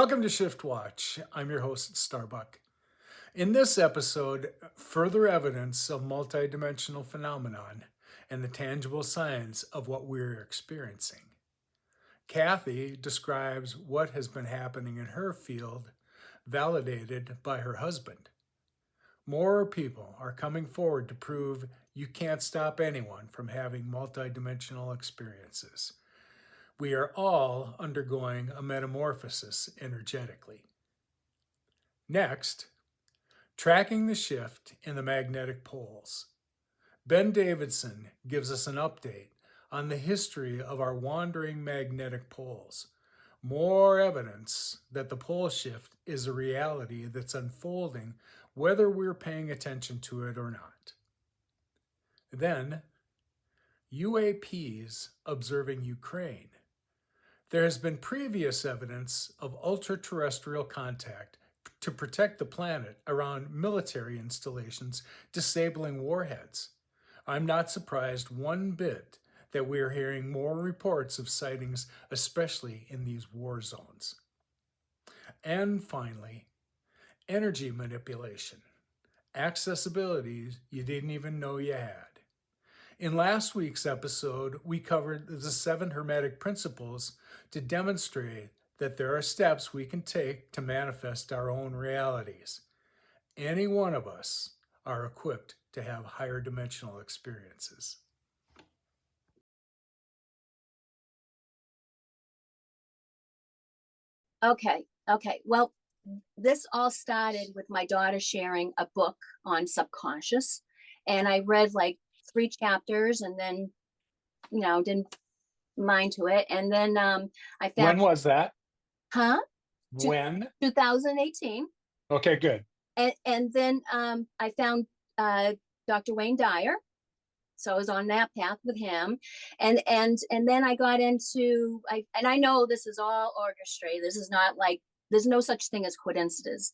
Welcome to ShiftWatch. I'm your host, Starbuck. In this episode, further evidence of multidimensional phenomenon and the tangible signs of what we're experiencing. Kathy describes what has been happening in her field, validated by her husband. More people are coming forward to prove you can't stop anyone from having multidimensional experiences. We are all undergoing a metamorphosis energetically. Next, tracking the shift in the magnetic poles. Ben Davidson gives us an update on the history of our wandering magnetic poles. More evidence that the pole shift is a reality that's unfolding whether we're paying attention to it or not. Then, UAPs observing Ukraine. There has been previous evidence of ultra-terrestrial contact to protect the planet around military installations disabling warheads. I'm not surprised one bit that we are hearing more reports of sightings, especially in these war zones. And finally, energy manipulation. Accessibilities you didn't even know you had. In last week's episode, we covered the 7 Hermetic principles to demonstrate that there are steps we can take to manifest our own realities. Any one of us are equipped to have higher dimensional experiences. Okay. Well, this all started with my daughter sharing a book on subconscious. And I read like 3 chapters and then, didn't mind to it. And then I When found, was that? huh? When? 2018. Okay, good. And then I found Dr. Wayne Dyer. So I was on that path with him. And then I got into, I know this is all orchestrated. This is not like, there's no such thing as coincidences.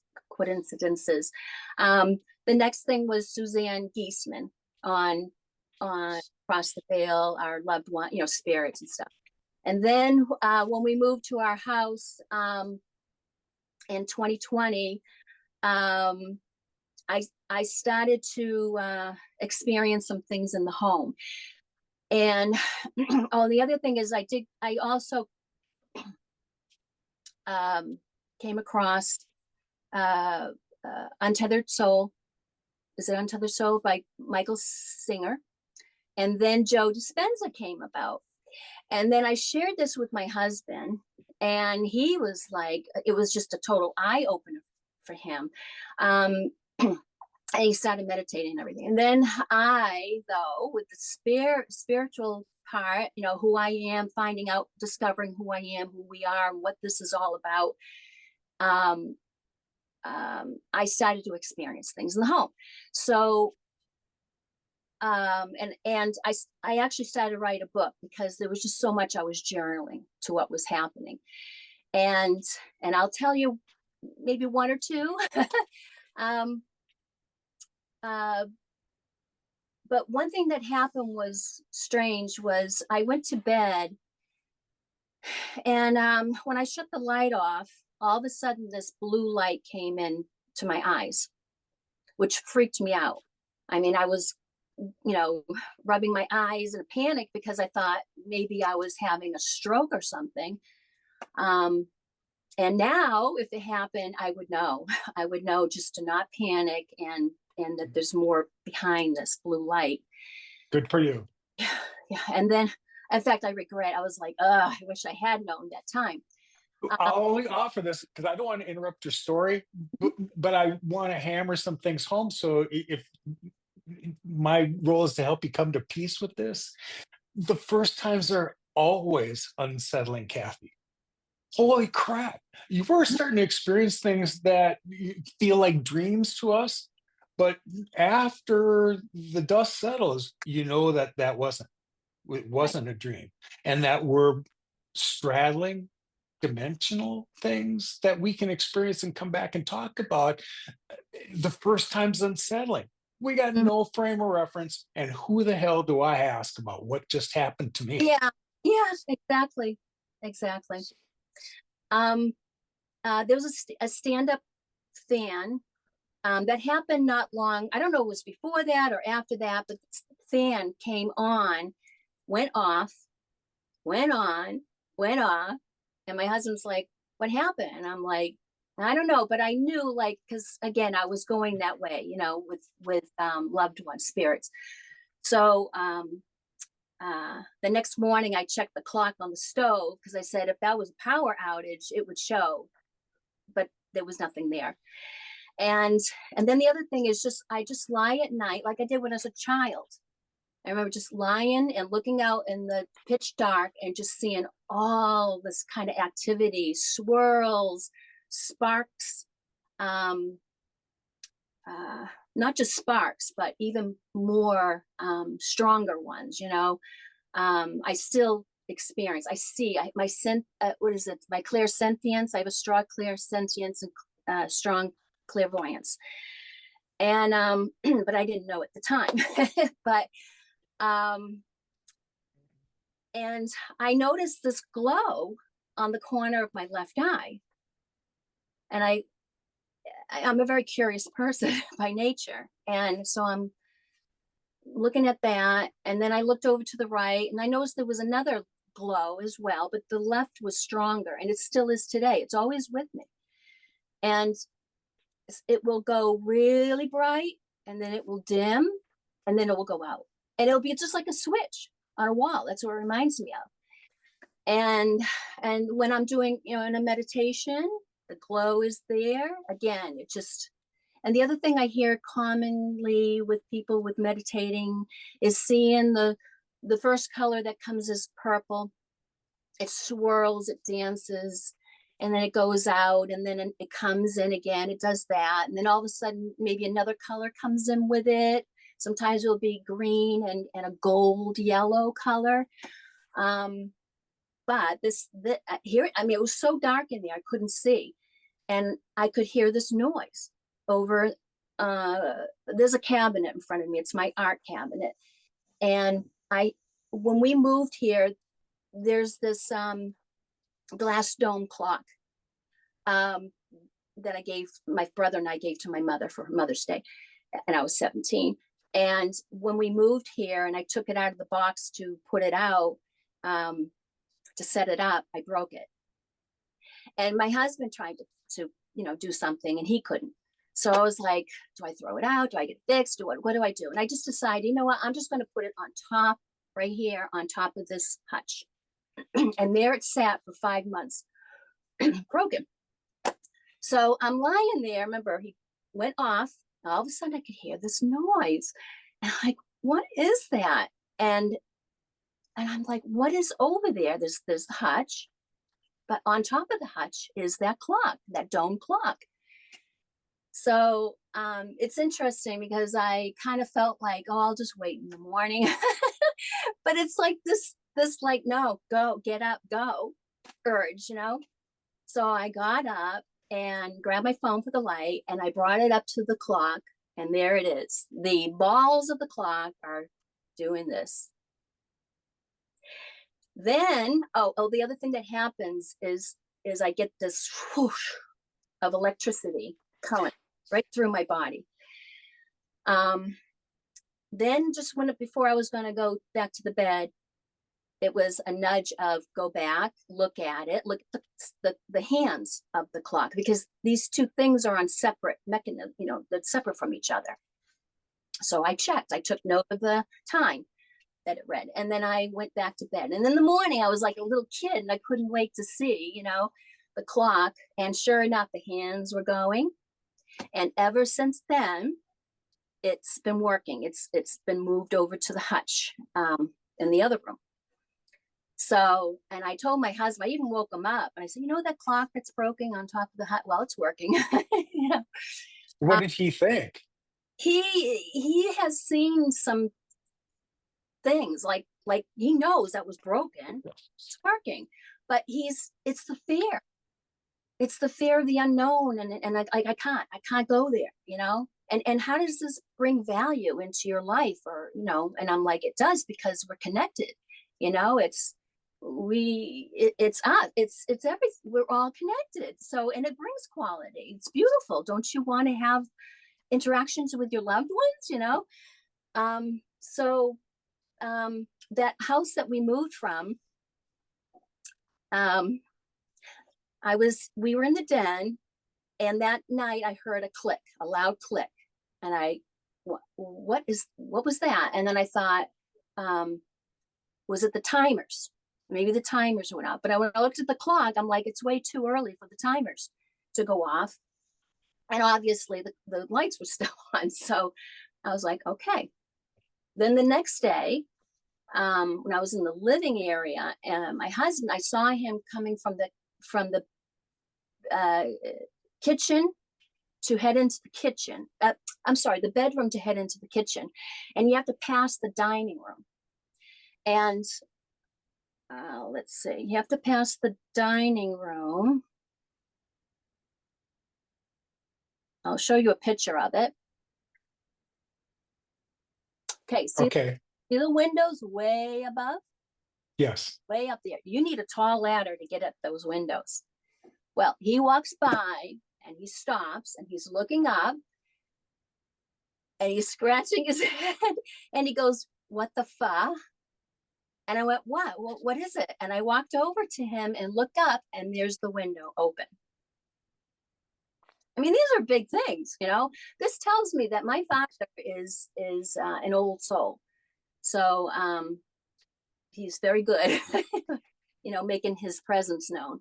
The next thing was Suzanne Geisman on Across the Veil, our loved one, spirits and stuff. And then when we moved to our house in 2020, I started to experience some things in the home. And the other thing is I also came across Untethered Soul. Is it Untethered Soul by Michael Singer? And then Joe Dispenza came about. And then I shared this with my husband, and he was like, it was just a total eye opener for him. And he started meditating and everything. And then I, though, with the spiritual part, who I am, finding out, discovering who I am, who we are, and what this is all about, I started to experience things in the home. So, and I actually started to write a book because there was just so much I was journaling to what was happening. And I'll tell you maybe 1 or 2. But one thing that happened was strange was I went to bed, and when I shut the light off, all of a sudden this blue light came in to my eyes, which freaked me out. I mean, I was, rubbing my eyes in a panic because I thought maybe I was having a stroke or something. And now if it happened, I would know. I would know just to not panic and that there's more behind this blue light. Good for you. Yeah. And then, in fact, I regret, I was like, I wish I had known that time. I'll only offer this because I don't want to interrupt your story, but I want to hammer some things home. So if my role is to help you come to peace with this, the first times are always unsettling, Kathy. Holy crap. You were starting to experience things that feel like dreams to us. But after the dust settles, that wasn't a dream, and that we're straddling dimensional things that we can experience and come back and talk about. The first time's unsettling. We got no frame of reference, and who the hell do I ask about what just happened to me? Yeah, exactly. there was a stand-up fan that happened not long. I don't know if it was before that or after that, but the fan came on, went off, went on, went off. And my husband's like, what happened? And I'm like, I don't know, but I knew, like, because again, I was going that way, with loved ones, spirits. So the next morning, I checked the clock on the stove because I said if that was a power outage, it would show, but there was nothing there. And then the other thing is I just lie at night like I did when I was a child. I remember just lying and looking out in the pitch dark and just seeing all this kind of activity, swirls, sparks, not just sparks, but even more stronger ones, I still experience, my clairsentience. I have a strong clairsentience and strong clairvoyance. And, but I didn't know at the time, but, and I noticed this glow on the corner of my left eye. And I'm a very curious person by nature. And so I'm looking at that. And then I looked over to the right and I noticed there was another glow as well, but the left was stronger, and it still is today. It's always with me. And it will go really bright and then it will dim and then it will go out. And it'll be just like a switch on a wall. That's what it reminds me of. And when I'm doing, in a meditation, the glow is there. Again, and the other thing I hear commonly with people with meditating is seeing the first color that comes is purple. It swirls, it dances, and then it goes out, and then it comes in again. It does that. And then all of a sudden, maybe another color comes in with it. Sometimes it'll be green and a gold yellow color. But here, it was so dark in there, I couldn't see. And I could hear this noise over, there's a cabinet in front of me. It's my art cabinet. And when we moved here, there's this glass dome clock that my brother and I gave to my mother for Mother's Day. And I was 17. And when we moved here and I took it out of the box to put it out, to set it up, I broke it. And my husband tried to do something and he couldn't. So I was like, do I throw it out? Do I get it fixed? What do I do? And I just decided, you know what? I'm just going to put it on top, right here, on top of this hutch. And there it sat for 5 months, broken. So I'm lying there. Remember, he went off. All of a sudden I could hear this noise. And I'm like, what is that? And I'm like, what is over there? There's the hutch, but on top of the hutch is that clock, that dome clock. So it's interesting because I kind of felt like, oh, I'll just wait in the morning. But it's like this like, no, go, get up, go urge, So I got up and grabbed my phone for the light and I brought it up to the clock, and there it is. The balls of the clock are doing this. Then, the other thing that happens is I get this whoosh of electricity current right through my body. Then just before I was going to go back to the bed, it was a nudge of go back, look at it, look at the hands of the clock, because these two things are on separate mechanisms, that's separate from each other. So I checked, I took note of the time that it read, and then I went back to bed. And in the morning, I was like a little kid and I couldn't wait to see, the clock. And sure enough, the hands were going. And ever since then, it's been working. It's been moved over to the hutch in the other room. So, and I told my husband, I even woke him up and I said, that clock that's broken on top of the hut? Well, it's working. What did he think? He has seen some things like he knows that was broken. It's working, but it's the fear. It's the fear of the unknown. And I can't go there, and how does this bring value into your life? Or, and I'm like, it does, because we're connected, it's us, it's everything. We're all connected. So, and it brings quality. It's beautiful. Don't you want to have interactions with your loved ones? So that house that we moved from, um, we were in the den, and that night I heard a click, a loud click, and what was that? And then I thought, was it the timers? Maybe the timers went off. But when I looked at the clock, I'm like, it's way too early for the timers to go off. And obviously the lights were still on. So I was like, okay. Then the next day, when I was in the living area, and my husband, I saw him coming from the kitchen to head into the kitchen. I'm sorry, the bedroom to head into the kitchen. And you have to pass the dining room. And let's see, you have to pass the dining room. I'll show you a picture of it. Okay, see the windows way above? Yes. Way up there. You need a tall ladder to get up those windows. Well, he walks by and he stops and he's looking up and he's scratching his head and he goes, "What the fuck?" And I went, "What? Well, what is it?" And I walked over to him and looked up, and there's the window open. I mean, these are big things, This tells me that my father is an old soul. So he's very good, making his presence known.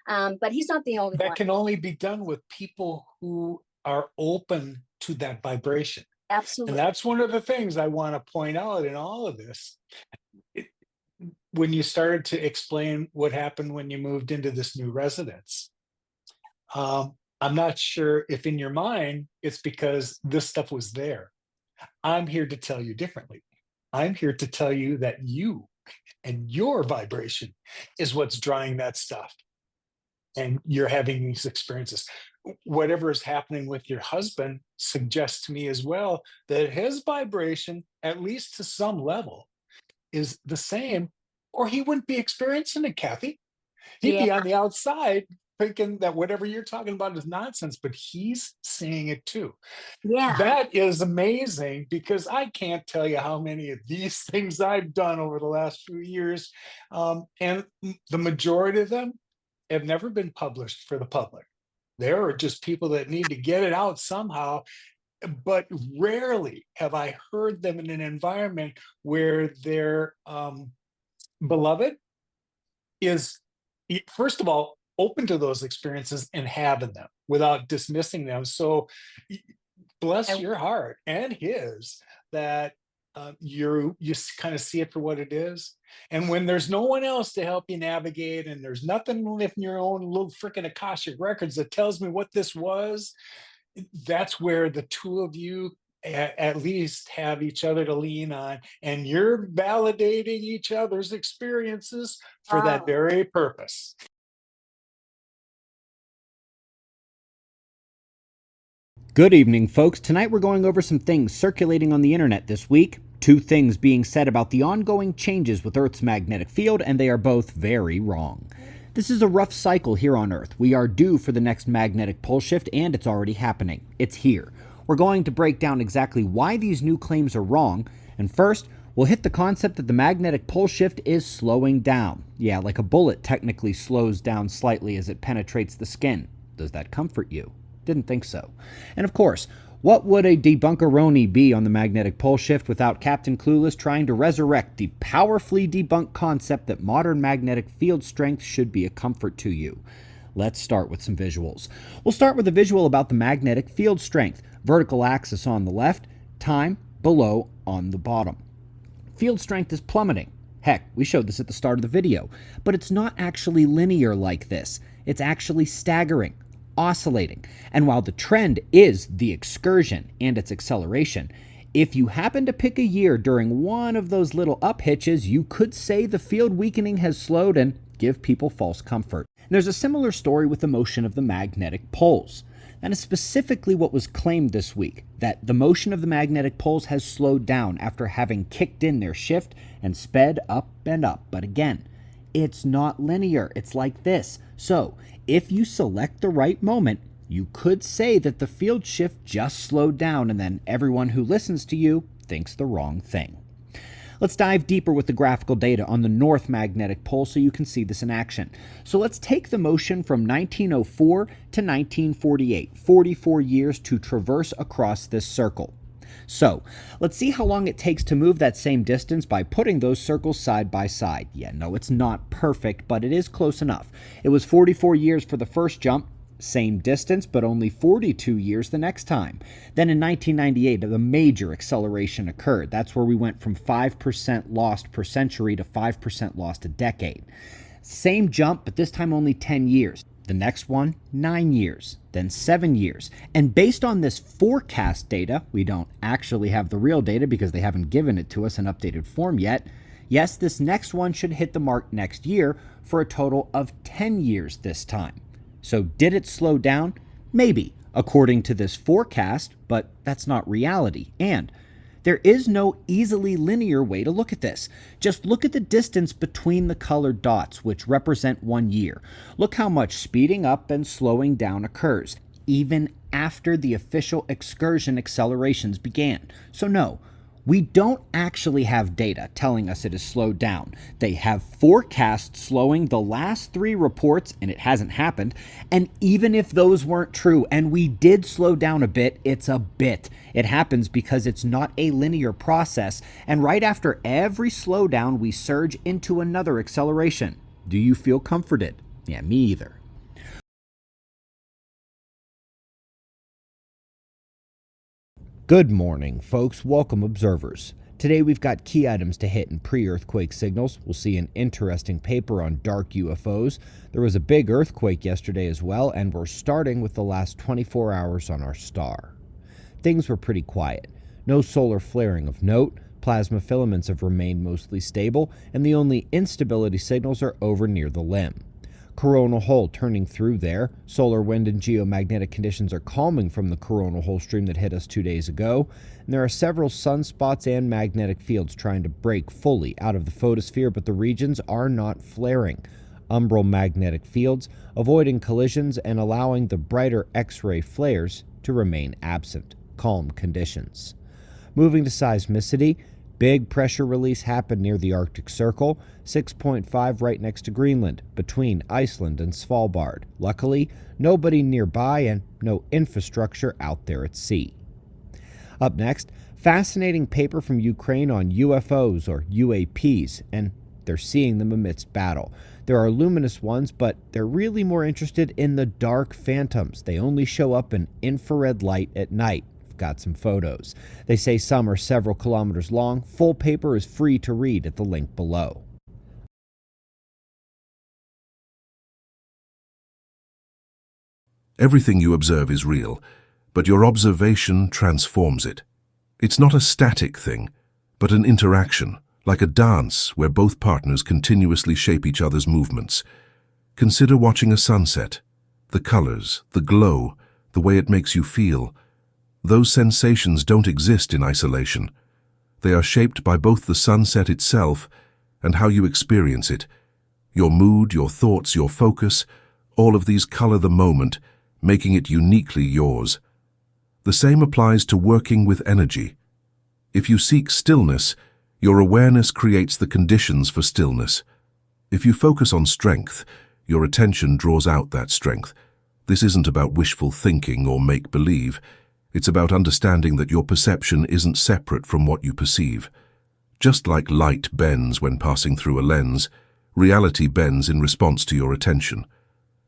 But he's not the only one. That can only be done with people who are open to that vibration. Absolutely. And that's one of the things I want to point out in all of this. When you started to explain what happened when you moved into this new residence, I'm not sure if in your mind it's because this stuff was there. I'm here to tell you differently. I'm here to tell you that you and your vibration is what's drawing that stuff. And you're having these experiences. Whatever is happening with your husband suggests to me as well that his vibration, at least to some level, is the same, or he wouldn't be experiencing it, Kathy. He'd be on the outside thinking that whatever you're talking about is nonsense, but he's seeing it too. Yeah. That is amazing, because I can't tell you how many of these things I've done over the last few years. And the majority of them have never been published for the public. There are just people that need to get it out somehow. But rarely have I heard them in an environment where their beloved is, first of all, open to those experiences and having them without dismissing them. So bless your heart and his that you kind of see it for what it is. And when there's no one else to help you navigate, and there's nothing in your own little freaking Akashic records that tells me what this was, that's where the two of you at least have each other to lean on, and you're validating each other's experiences for that very purpose. Good evening, folks. Tonight we're going over some things circulating on the internet this week. Two things being said about the ongoing changes with Earth's magnetic field, and they are both very wrong. This is a rough cycle here on Earth. We are due for the next magnetic pole shift, and it's already happening. It's here. We're going to break down exactly why these new claims are wrong, and first, we'll hit the concept that the magnetic pole shift is slowing down. Yeah, like a bullet technically slows down slightly as it penetrates the skin. Does that comfort you? Didn't think so. And of course, what would a debunkeroni be on the magnetic pole shift without Captain Clueless trying to resurrect the powerfully debunked concept that modern magnetic field strength should be a comfort to you? Let's start with some visuals. We'll start with a visual about the magnetic field strength. Vertical axis on the left, time below on the bottom. Field strength is plummeting. Heck, we showed this at the start of the video, but it's not actually linear like this. It's actually staggering, oscillating. And while the trend is the excursion and its acceleration, if you happen to pick a year during one of those little up hitches, you could say the field weakening has slowed and give people false comfort. And there's a similar story with the motion of the magnetic poles. That is specifically what was claimed this week, that the motion of the magnetic poles has slowed down after having kicked in their shift and sped up and up. But again, it's not linear. It's like this. So if you select the right moment, you could say that the field shift just slowed down, and then everyone who listens to you thinks the wrong thing. Let's dive deeper with the graphical data on the north magnetic pole so you can see this in action. So let's take the motion from 1904 to 1948, 44 years to traverse across this circle. So let's see how long it takes to move that same distance by putting those circles side by side. Yeah, no, it's not perfect, but it is close enough. It was 44 years for the first jump, same distance, but only 42 years the next time. Then in 1998, a major acceleration occurred. That's where we went from 5% lost per century to 5% lost a decade. Same jump, but this time only 10 years. The next one, 9 years, then 7 years. And based on this forecast data, we don't actually have the real data because they haven't given it to us in updated form yet. Yes, this next one should hit the mark next year for a total of 10 years this time. So did it slow down? Maybe, according to this forecast, but that's not reality. And there is no easily linear way to look at this. Just look at the distance between the colored dots, which represent 1 year. Look how much speeding up and slowing down occurs, even after the official excursion accelerations began. So no, we don't actually have data telling us it has slowed down. They have forecast slowing the last 3 reports, and it hasn't happened. And even if those weren't true, and we did slow down a bit, it's a bit. It happens because it's not a linear process, and right after every slowdown, we surge into another acceleration. Do you feel comforted? Yeah, me either. Good morning, folks. Welcome, observers. Today we've got key items to hit in pre-earthquake signals. We'll see an interesting paper on dark UFOs. There was a big earthquake yesterday as well, and we're starting with the last 24 hours on our star. Things were pretty quiet. No solar flaring of note. Plasma filaments have remained mostly stable, and the only instability signals are over near the limb. Coronal hole turning through there. Solar wind and geomagnetic conditions are calming from the coronal hole stream that hit us 2 days ago. And there are several sunspots and magnetic fields trying to break fully out of the photosphere, but the regions are not flaring. Umbral magnetic fields, avoiding collisions and allowing the brighter X-ray flares to remain absent. Calm conditions. Moving to seismicity. Big pressure release happened near the Arctic Circle, 6.5 right next to Greenland, between Iceland and Svalbard. Luckily, nobody nearby and no infrastructure out there at sea. Up next, fascinating paper from Ukraine on UFOs or UAPs, and they're seeing them amidst battle. There are luminous ones, but they're really more interested in the dark phantoms. They only show up in infrared light at night. Got some photos. They say some are several kilometers long. Full paper is free to read at the link below. Everything you observe is real, but your observation transforms it. It's not a static thing, but an interaction, like a dance where both partners continuously shape each other's movements. Consider watching a sunset. The colors, the glow, the way it makes you feel. Those sensations don't exist in isolation. They are shaped by both the sunset itself and how you experience it. Your mood, your thoughts, your focus, all of these color the moment, making it uniquely yours. The same applies to working with energy. If you seek stillness, your awareness creates the conditions for stillness. If you focus on strength, your attention draws out that strength. This isn't about wishful thinking or make-believe. It's about understanding that your perception isn't separate from what you perceive. Just like light bends when passing through a lens, reality bends in response to your attention.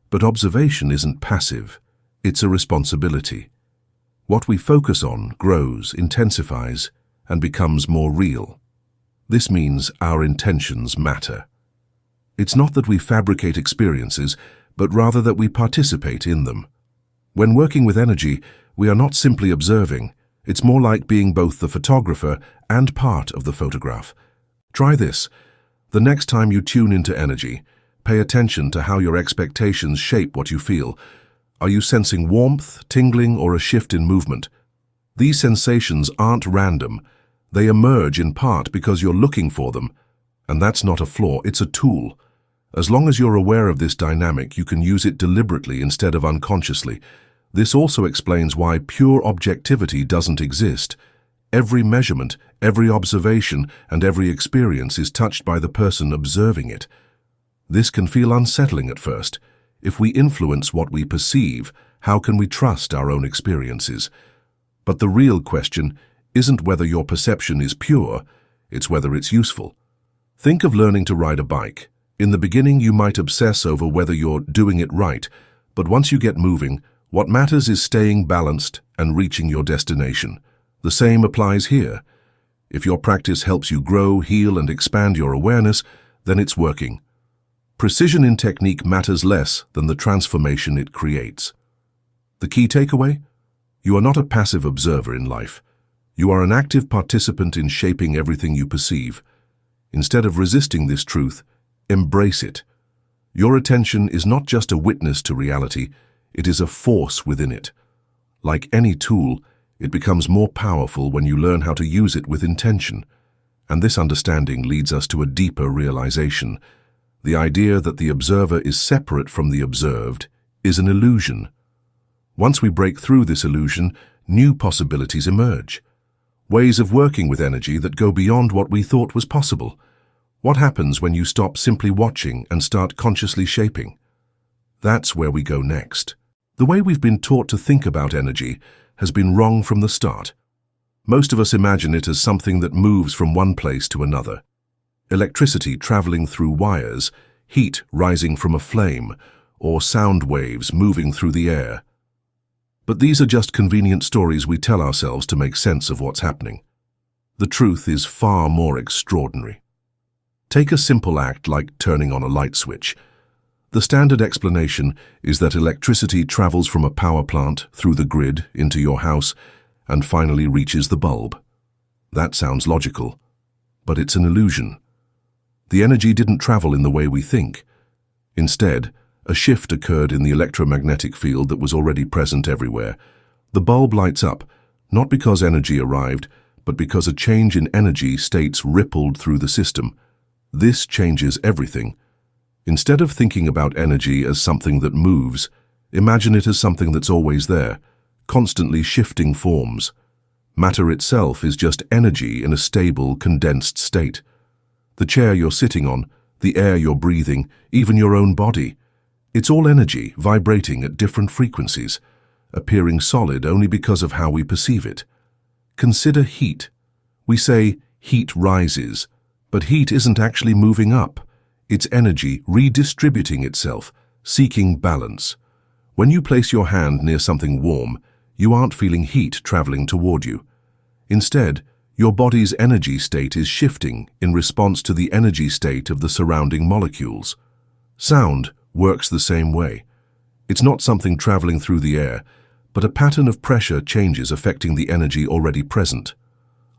But observation isn't passive. It's a responsibility. What we focus on grows, intensifies, and becomes more real. This means our intentions matter. It's not that we fabricate experiences, but rather that we participate in them. When working with energy, we are not simply observing. It's more like being both the photographer and part of the photograph. Try this. The next time you tune into energy, pay attention to how your expectations shape what you feel. Are you sensing warmth, tingling, or a shift in movement? These sensations aren't random. They emerge in part because you're looking for them. And that's not a flaw, it's a tool. As long as you're aware of this dynamic, you can use it deliberately instead of unconsciously. This also explains why pure objectivity doesn't exist. Every measurement, every observation, and every experience is touched by the person observing it. This can feel unsettling at first. If we influence what we perceive, how can we trust our own experiences? But the real question isn't whether your perception is pure, it's whether it's useful. Think of learning to ride a bike. In the beginning, you might obsess over whether you're doing it right, but once you get moving, what matters is staying balanced and reaching your destination. The same applies here. If your practice helps you grow, heal, and expand your awareness, then it's working. Precision in technique matters less than the transformation it creates. The key takeaway? You are not a passive observer in life. You are an active participant in shaping everything you perceive. Instead of resisting this truth, embrace it. Your attention is not just a witness to reality, it is a force within it. Like any tool, it becomes more powerful when you learn how to use it with intention. And this understanding leads us to a deeper realization. The idea that the observer is separate from the observed is an illusion. Once we break through this illusion, new possibilities emerge. Ways of working with energy that go beyond what we thought was possible. What happens when you stop simply watching and start consciously shaping? That's where we go next. The way we've been taught to think about energy has been wrong from the start. Most of us imagine it as something that moves from one place to another. Electricity traveling through wires, heat rising from a flame, or sound waves moving through the air. But these are just convenient stories we tell ourselves to make sense of what's happening. The truth is far more extraordinary. Take a simple act like turning on a light switch. The standard explanation is that electricity travels from a power plant through the grid into your house and finally reaches the bulb. That sounds logical, but it's an illusion. The energy didn't travel in the way we think. Instead, a shift occurred in the electromagnetic field that was already present everywhere. The bulb lights up, not because energy arrived, but because a change in energy states rippled through the system. This changes everything. Instead of thinking about energy as something that moves, imagine it as something that's always there, constantly shifting forms. Matter itself is just energy in a stable, condensed state. The chair you're sitting on, the air you're breathing, even your own body. It's all energy vibrating at different frequencies, appearing solid only because of how we perceive it. Consider heat. We say heat rises, but heat isn't actually moving up. It's energy redistributing itself, seeking balance. When you place your hand near something warm, you aren't feeling heat traveling toward you. Instead, your body's energy state is shifting in response to the energy state of the surrounding molecules. Sound works the same way. It's not something traveling through the air, but a pattern of pressure changes affecting the energy already present.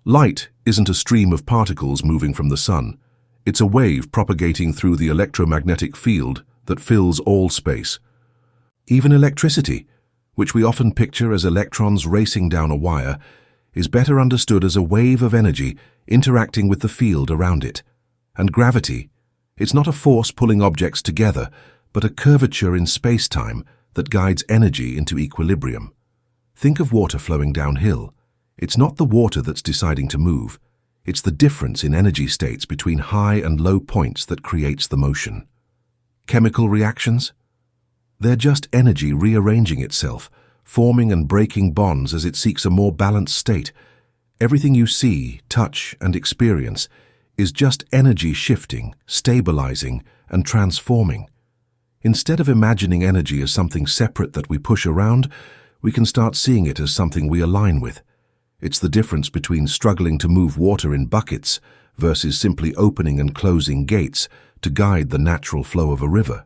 Light isn't a stream of particles moving from the sun. It's a wave propagating through the electromagnetic field that fills all space. Even electricity, which we often picture as electrons racing down a wire, is better understood as a wave of energy interacting with the field around it. And gravity, it's not a force pulling objects together, but a curvature in space-time that guides energy into equilibrium. Think of water flowing downhill. It's not the water that's deciding to move. It's the difference in energy states between high and low points that creates the motion. Chemical reactions? They're just energy rearranging itself, forming and breaking bonds as it seeks a more balanced state. Everything you see, touch, and experience is just energy shifting, stabilizing, and transforming. Instead of imagining energy as something separate that we push around, we can start seeing it as something we align with. It's the difference between struggling to move water in buckets versus simply opening and closing gates to guide the natural flow of a river.